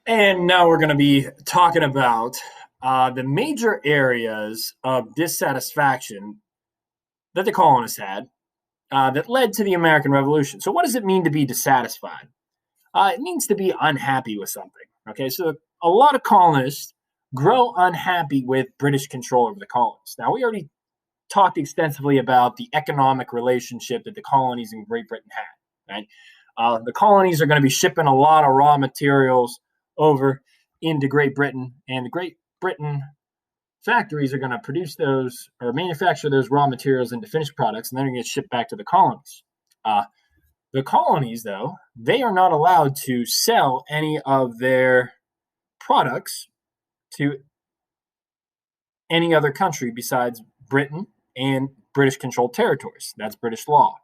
And now we're going to be talking about the major areas of dissatisfaction that the colonists had that led to the American Revolution. So, what does it mean to be dissatisfied? It means to be unhappy with something. Okay, so a lot of colonists grow unhappy with British control over the colonies. Now, we already talked extensively about the economic relationship that the colonies in Great Britain had. Right, the colonies are going to be shipping a lot of raw materials over into Great Britain, and the Great Britain factories are going to produce those or manufacture those raw materials into finished products, and then they're going to get shipped back to the colonies. Uh, the colonies, though, they are not allowed to sell any of their products to any other country besides Britain and British controlled territories. That's British law.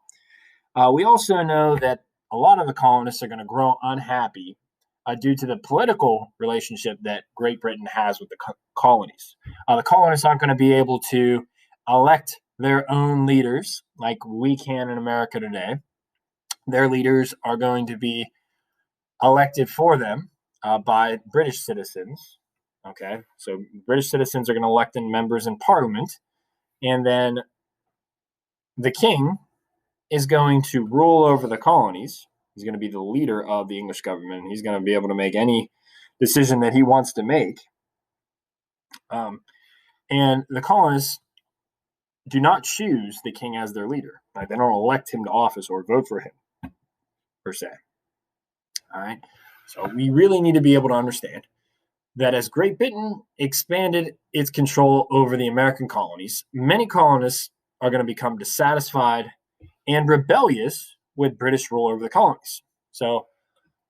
We also know that a lot of the colonists are going to grow unhappy due to the political relationship that Great Britain has with the colonies. The colonists aren't going to be able to elect their own leaders like we can in America today. Their leaders are going to be elected for them by British citizens. Okay, so British citizens are going to elect in members in Parliament, and then the king is going to rule over the colonies. He's going to be the leader of the English government. He's going to be able to make any decision that he wants to make. And the colonists do not choose the king as their leader. Right? They don't elect him to office or vote for him, per se. All right. So we really need to be able to understand that as Great Britain expanded its control over the American colonies, many colonists are going to become dissatisfied and rebellious with British rule over the colonies. So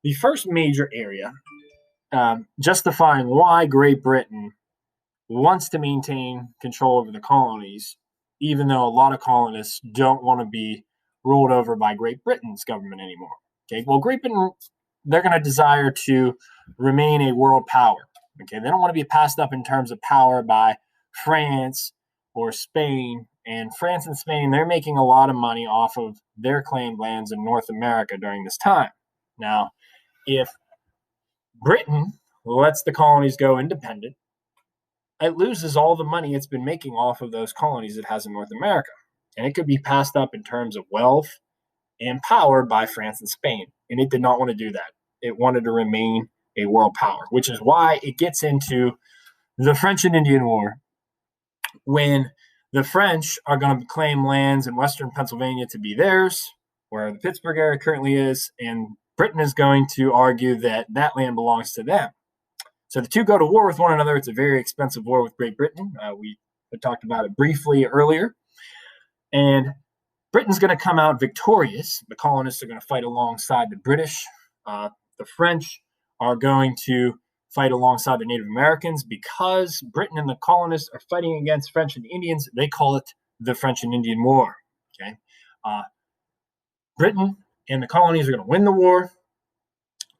the first major area justifying why Great Britain wants to maintain control over the colonies, even though a lot of colonists don't want to be ruled over by Great Britain's government anymore. Okay, well, Great Britain, they're going to desire to remain a world power. Okay, they don't want to be passed up in terms of power by France or Spain. And France and Spain, they're making a lot of money off of their claimed lands in North America during this time. Now, if Britain lets the colonies go independent, it loses all the money it's been making off of those colonies it has in North America. And it could be passed up in terms of wealth and power by France and Spain. And it did not want to do that. It wanted to remain a world power, which is why it gets into the French and Indian War, when the French are going to claim lands in western Pennsylvania to be theirs, where the Pittsburgh area currently is, and Britain is going to argue that that land belongs to them. So the two go to war with one another. It's a very expensive war with Great Britain. We talked about it briefly earlier. And Britain's going to come out victorious. The colonists are going to fight alongside the British. The French are going to fight alongside the Native Americans. Because Britain and the colonists are fighting against French and Indians, they call it the French and Indian War. Okay, Britain and the colonies are going to win the war,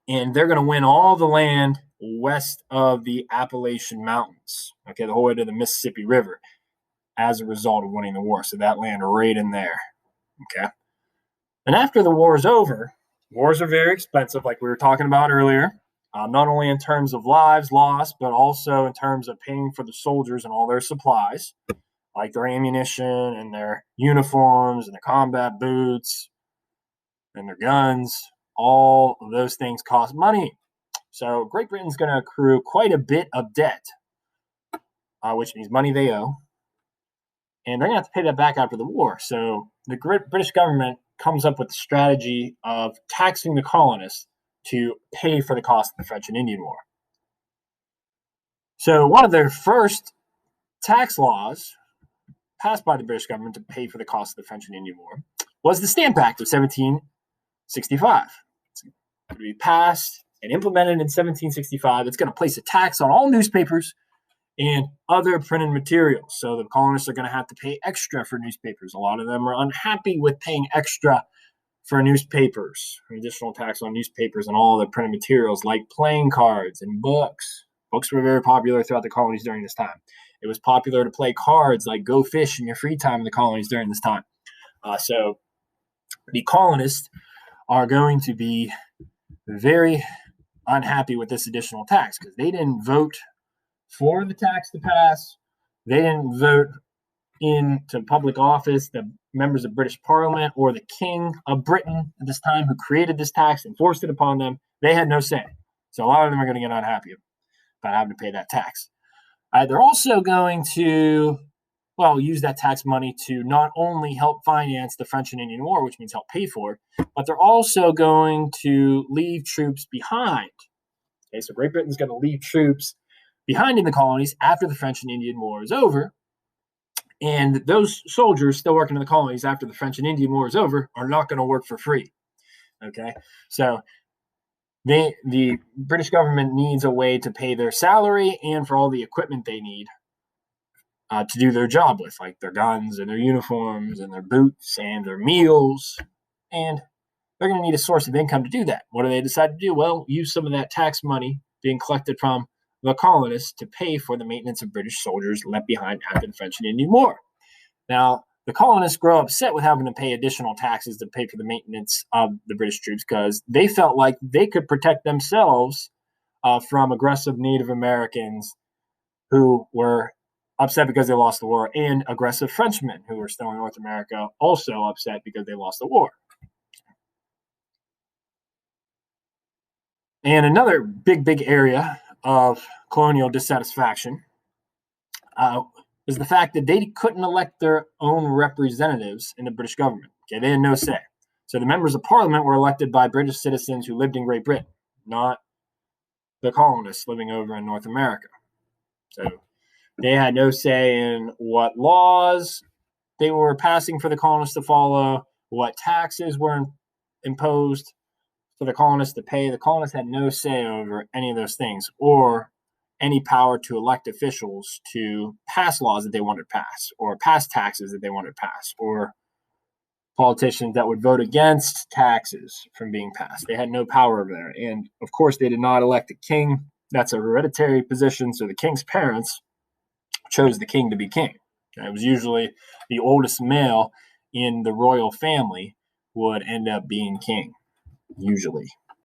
and they're going to win all the land west of the Appalachian Mountains, okay, the whole way to the Mississippi River, as a result of winning the war. So that land right in there, okay? And after the war is over, wars are very expensive, like we were talking about earlier, not only in terms of lives lost, but also in terms of paying for the soldiers and all their supplies, like their ammunition and their uniforms and their combat boots and their guns. All of those things cost money. So Great Britain's going to accrue quite a bit of debt, which means money they owe. And they're going to have to pay that back after the war. So the British government comes up with the strategy of taxing the colonists to pay for the cost of the French and Indian War. So one of their first tax laws passed by the British government to pay for the cost of the French and Indian War was the Stamp Act of 1765. It's going to be passed and implemented in 1765. It's going to place a tax on all newspapers and other printed materials. So the colonists are going to have to pay extra for newspapers. A lot of them are unhappy with paying extra for newspapers, an additional tax on newspapers and all the printed materials like playing cards and books. Books were very popular throughout the colonies during this time. It was popular to play cards like Go Fish in your free time in the colonies during this time. So the colonists are going to be very unhappy with this additional tax because they didn't vote for the tax to pass. They didn't vote into public office the members of British Parliament or the King of Britain at this time who created this tax and forced it upon them. They had no say. So a lot of them are going to get unhappy about having to pay that tax. They're also going to, use that tax money to not only help finance the French and Indian War, which means help pay for it, but they're also going to leave troops behind. Okay, so Great Britain's going to leave troops behind in the colonies after the French and Indian War is over. And those soldiers still working in the colonies after the French and Indian War is over are not going to work for free. Okay, so the British government needs a way to pay their salary and for all the equipment they need to do their job with, like their guns and their uniforms and their boots and their meals. And they're going to need a source of income to do that. What do they decide to do? Well, use some of that tax money being collected from the colonists to pay for the maintenance of British soldiers left behind after the French and Indian War. Now, the colonists grow upset with having to pay additional taxes to pay for the maintenance of the British troops because they felt like they could protect themselves from aggressive Native Americans who were upset because they lost the war, and aggressive Frenchmen who were still in North America also upset because they lost the war. And another big area of colonial dissatisfaction is the fact that they couldn't elect their own representatives in the British government. Okay, they had no say. So the members of Parliament were elected by British citizens who lived in Great Britain, not the colonists living over in North America. So they had no say in what laws they were passing for the colonists to follow, what taxes were imposed for the colonists to pay. The colonists had no say over any of those things or any power to elect officials to pass laws that they wanted to pass or pass taxes that they wanted to pass or politicians that would vote against taxes from being passed. They had no power over there. And of course, they did not elect a king. That's a hereditary position. So the king's parents chose the king to be king. It was usually the oldest male in the royal family would end up being king, usually.